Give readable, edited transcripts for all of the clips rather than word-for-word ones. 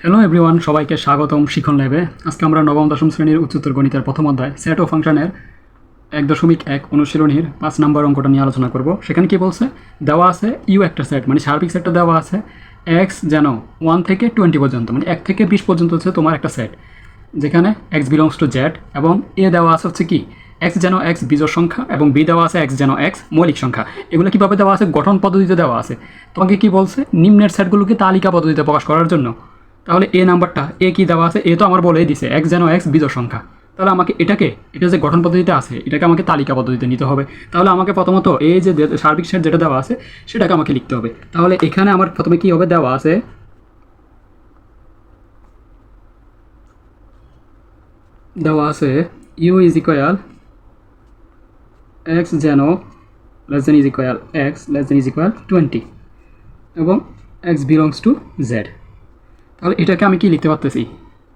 Hello everyone, সবাইকে স্বাগতম শিখন ল্যাবে। আজকে আমরা নবম দশম শ্রেণীর উচ্চতর গণিতের প্রথম অধ্যায় সেট ও ফাংশনের 1.1 অনুশীলনীর 5 নম্বর অঙ্কটা নিয়ে আলোচনা করব। সেখানে কি বলছে, দেওয়া আছে ইউ একটা সেট, মানে সার্বিক সেটটা দেওয়া আছে এক্স যেন 1 থেকে 20 পর্যন্ত, মানে 1 থেকে 20 পর্যন্ত হচ্ছে তোমার একটা সেট, যেখানে এক্স বিলংস টু জেড, এবং এ দেওয়া আছে হচ্ছে কি এক্স যেন এক্স বিজোড় সংখ্যা, এবং বি দেওয়া আছে এক্স যেন এক্স মৌলিক সংখ্যা। এগুলো কীভাবে দেওয়া আছে, গঠন পদ্ধতিতে দেওয়া আছে। তোমাকে কি বলছে, নিম্নের সেটগুলোকে তালিকা পদ্ধতিতে প্রকাশ করার জন্য। তাহলে এ নাম্বারটা এ কি দেওয়া আছে, এ তো আমার বলেই দিছে এক্স যেন এক্স বিজোড় সংখ্যা। তাহলে আমাকে এটা যে গঠন পদ্ধতিতে আছে এটাকে আমাকে তালিকা পদ্ধতিতে নিতে হবে। তাহলে আমাকে প্রথমত এই যে সার্বিক সেট যেটা দেওয়া আছে সেটাকে আমাকে লিখতে হবে। তাহলে এখানে আমার প্রথমে কি হবে, দেওয়া আছে ইউ ইজ ইকুয়াল এক্স যেন less than is equal x less than is equal 20 এবং এক্স বিলংস টু জেড। তাহলে এটাকে আমি কি লিখতে পারতেছি,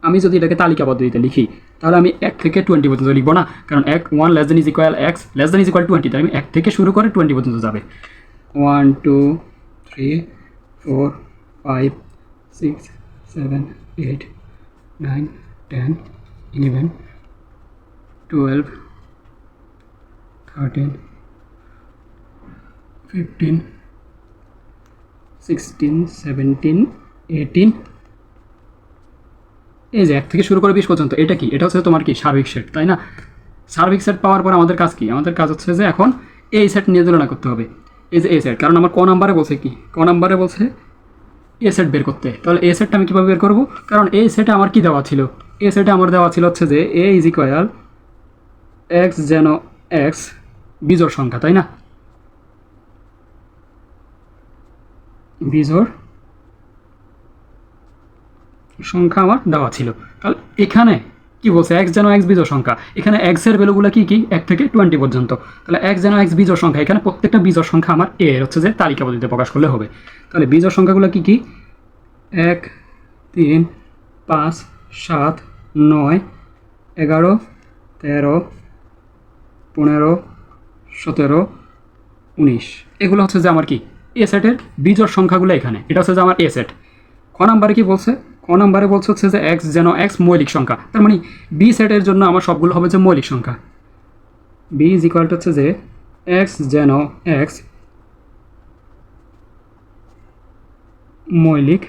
আমি যদি এটাকে তালিকা পদ্ধতিতে লিখি তাহলে আমি 1 থেকে 20 পর্যন্ত লিখবো না, কারণ 1 less than is equal x less than is equal 20, তাই আমি 1 থেকে শুরু করে 20 পর্যন্ত যাবে। 1 2 3 4 5 6 7 8 9 10 11 12 13 15 16 17 18, এই যে 1 থেকে শুরু করে 20 পর্যন্ত। এটা কি, এটা হচ্ছে তোমার কি সার্বিক সেট, তাই না? সার্বিক সেট পাওয়ার পর আমাদের কাজ কি, আমাদের কাজ হচ্ছে যে এখন এই সেট নিয়ে তুলনা করতে হবে। এই যে এ সেট, কারণ আমার ক নাম্বারে বলছে কি, ক নাম্বারে বলছে এ সেট বের করতে। তাহলে এ সেটটা আমি কীভাবে বের করবো, কারণ এই সেটে আমার কি দেওয়া ছিল, এ সেটে আমার দেওয়া ছিল হচ্ছে যে এ ইজ ইকুয়াল এক্স যেন এক্স বিজোড় সংখ্যা, তাই না? বিজোড় সংখ্যা আমার দেওয়া ছিল। তাহলে এখানে কি বলছে, এক্স যেন এক্স বিজোড় সংখ্যা, এখানে এক্সের ভ্যালুগুলো কি কি 1 থেকে 20 পর্যন্ত। তাহলে এক্স যেন এক্স বিজোড় সংখ্যা, এখানে প্রত্যেকটা বিজোড় সংখ্যা আমার এর হচ্ছে যে তালিকা পদ্ধতিতে প্রকাশ করলে হবে। তাহলে বিজোড় সংখ্যাগুলো কি কি, 1 3 5 7 9 11 13 15 17 19, এগুলো হচ্ছে যে আমার কি এ সেটের বিজোড় সংখ্যাগুলো। এখানে এটা হচ্ছে যে আমার এ সেট। ক নাম্বারে কি বলছে, ক নাম্বারে বলছে হচ্ছে যে এক্স যেন এক্স মৌলিক সংখ্যা, তার মানে বি সেটের জন্য আমার সবগুলো হবে যে মৌলিক সংখ্যা। বি ইজ ইকুয়াল টু হচ্ছে যে এক্স যেন এক্স মৌলিক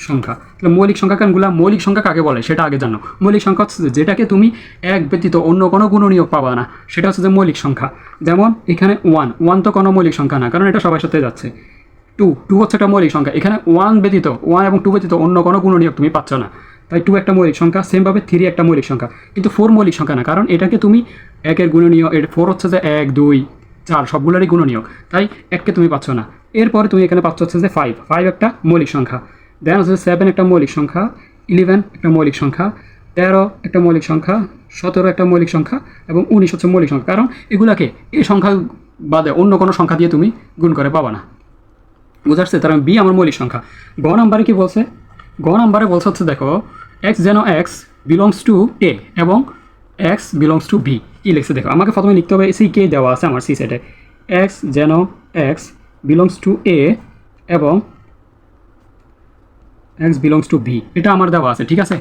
সংখ্যা। তাহলে মৌলিক সংখ্যা কোনগুলো, মৌলিক সংখ্যা কাকে বলে সেটা আগে জানো। মৌলিক সংখ্যা হচ্ছে যেটাকে তুমি এক ব্যতীত অন্য কোনো গুণনীয়ক পাবা না, সেটা হচ্ছে যে মৌলিক সংখ্যা। যেমন এখানে 1 তো কোনো মৌলিক সংখ্যা না, কারণ এটা সবার সাথে যাচ্ছে। 2 হচ্ছে একটা মৌলিক সংখ্যা, এখানে 1 এবং 2 ব্যতীত অন্য কোনো গুণনীয়ক তুমি পাচ্ছ না, তাই 2 একটা মৌলিক সংখ্যা। সেমভাবে 3 একটা মৌলিক সংখ্যা, কিন্তু 4 মৌলিক সংখ্যা না, কারণ এটাকে তুমি 1-এর গুণনীয়, 4 হচ্ছে যে 1 2 4 সবগুলোরই গুণনীয়ক, তাই 1কে তুমি পাচ্ছ না। এরপরে তুমি এখানে পাচ্ছ হচ্ছে যে 5 একটা মৌলিক সংখ্যা। দেন হচ্ছে 7 একটা মৌলিক সংখ্যা, 11 একটা মৌলিক সংখ্যা, 13 একটা মৌলিক সংখ্যা, 17 একটা মৌলিক সংখ্যা, এবং 19 হচ্ছে মৌলিক সংখ্যা, কারণ এগুলাকে এই সংখ্যা বাদে অন্য কোনো সংখ্যা দিয়ে তুমি গুণ করে পাবা না। বুঝাচ্ছে? তার বি আমার মৌলিক সংখ্যা। গ নাম্বারে কি বলছে, গ নাম্বারে বলছে হচ্ছে দেখো এক্স যেন এক্স বিলংস টু এ এবং এক্স বিলংস টু বি। কী লিখছে দেখো, আমাকে প্রথমে লিখতে হবে সি কে দেওয়া আছে আমার সি সেটে, এক্স যেন এক্স বিলংস টু এ এবং এক্স বিলংস টু বি, এটা আমার দেওয়া আছে, ঠিক আছে।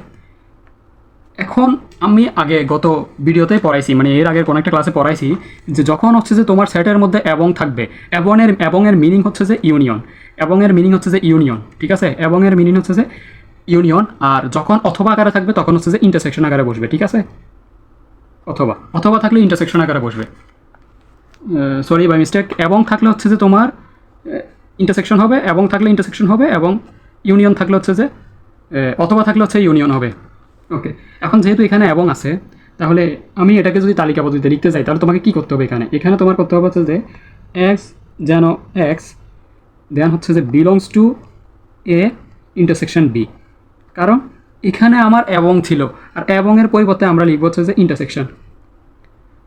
এখন আমি আগে গত ভিডিওতে পড়াইছি, মানে এর আগের কোনো একটা ক্লাসে পড়াইছি যে যখন হচ্ছে যে তোমার সেটের মধ্যে এবং থাকবে, এবংয়ের মিনিং হচ্ছে যে ইউনিয়ন, এবংয়ের মিনিং হচ্ছে যে ইউনিয়ন, ঠিক আছে। এবংয়ের মিনিং হচ্ছে যে ইউনিয়ন, আর যখন অথবা আকারে থাকবে তখন হচ্ছে যে ইন্টারসেকশন আকারে বসবে, ঠিক আছে। অথবা থাকলে ইন্টারসেকশন আকারে বসবে, সরি বাই মিস্টেক। এবং থাকলে হচ্ছে যে তোমার ইন্টারসেকশন হবে, এবং থাকলে ইন্টারসেকশন হবে, এবং ইউনিয়ন থাকলে হচ্ছে যে অথবা থাকলে হচ্ছে ইউনিয়ন হবে। ওকে, এখন যেহেতু এখানে এবং আছে, তাহলে আমি এটাকে যদি তালিকা পদ্ধতিতে লিখতে চাই তাহলে তোমাকে কী করতে হবে, এখানে তোমার করতে হবে হচ্ছে যে এক্স যেন এক্স দেন হচ্ছে যে belongs to A intersection B, কারণ এখানে আমার এবং ছিল, আর এবংয়ের পরিবর্তে আমরা লিখব হচ্ছে যে ইন্টারসেকশন,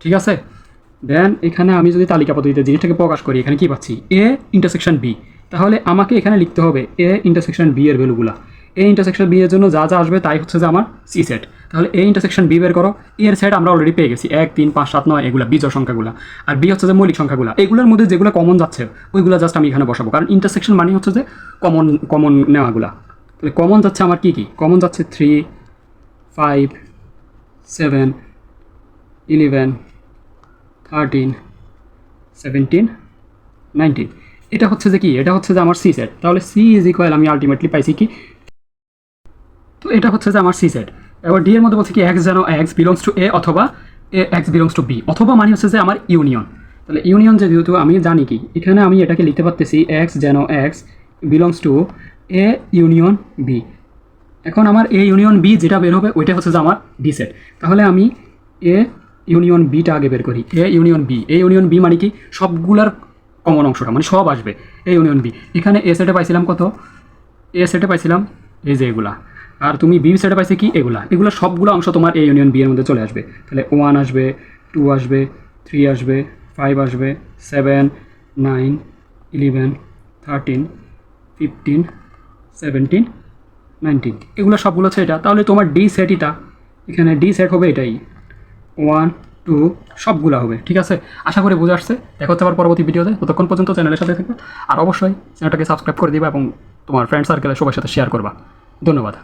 ঠিক আছে। দেন এখানে আমি যদি তালিকা পদ্ধতিতে জিনিসটাকে প্রকাশ করি, এখানে কী পাচ্ছি, এ ইন্টারসেকশন বি। তাহলে আমাকে এখানে লিখতে হবে এ ইন্টারসেকশন বি এর ভ্যালুগুলা। এ ইন্টারসেকশন বি এর জন্য যা যা আসবে তাই হচ্ছে যে আমার সি সেট। তাহলে এ ইন্টারসেকশন বি বের করো, এর সেট আমরা অলরেডি পেয়ে গেছি 1 3 5 7 9 এগুলা বিজোড় সংখ্যাগুলো, আর বি হচ্ছে যে মৌলিক সংখ্যাগুলো। এগুলোর মধ্যে যেগুলো কমন যাচ্ছে ওইগুলো জাস্ট আমি এখানে বসাবো, কারণ ইন্টারসেকশন মানে হচ্ছে যে কমন কমন নেওয়াগুলা। তাহলে কমন যাচ্ছে আমার কী কী? কমন যাচ্ছে 3 5 7 11 13 17 19। এটা হচ্ছে যে কি? এটা হচ্ছে যে আমার সি সেট। তাহলে সি ইজ ইকুয়াল আমি আলটিমেটলি পাইছি কি? তো এটা হচ্ছে যে আমার সি সেট। এবার ডি এর মধ্যে বলছে কি এক্স যেন এক্স বিলংস টু এ অথবা এ এক্স বিলংস টু বি, অথবা মানে হচ্ছে যে আমার ইউনিয়ন। তাহলে ইউনিয়ন যেহেতু আমি জানি কি, এখানে আমি এটাকে লিখতে পারতেছি এক্স যেন x belongs to A union B. এখন আমার এ ইউনিয়ন বি যেটা বের হবে ওইটা হচ্ছে যে আমার ডি সেট। তাহলে আমি এ ইউনিয়ন বিটা আগে বের করি। A union B, A union B মানে কি সবগুলার কমন অংশটা, মানে সব আসবে এ ইউনিয়ন বি। এখানে এ সেটে পাইছিলাম কত? এ সেটে পাইছিলাম এই যে এগুলা, আর তুমি বি সেটে পাইছে কি এগুলা। এগুলো সবগুলো অংশ তোমার এ ইউনিয়ন বি এর মধ্যে চলে আসবে। তাহলে 1 আসবে, 2 আসবে, 3 আসবে, 5 আসবে, 7 9 11 13 15 17 19, এগুলো সবগুলো হচ্ছে এটা। তাহলে তোমার ডি সেট এটা, এখানে ডি সেট হবে এটাই 1 2 সবগুলো হবে। ঠিক আছে, আশা করি বুঝে আসছে। দেখা হচ্ছে আবার পরবর্তী ভিডিওতে। ততক্ষণ পর্যন্ত চ্যানেলের সাথে থাকবে, আর অবশ্যই চ্যানেলটাকে সাবস্ক্রাইব করে দিবা এবং তোমার ফ্রেন্ড সার্কেলে সবার সাথে শেয়ার করবা। ধন্যবাদ।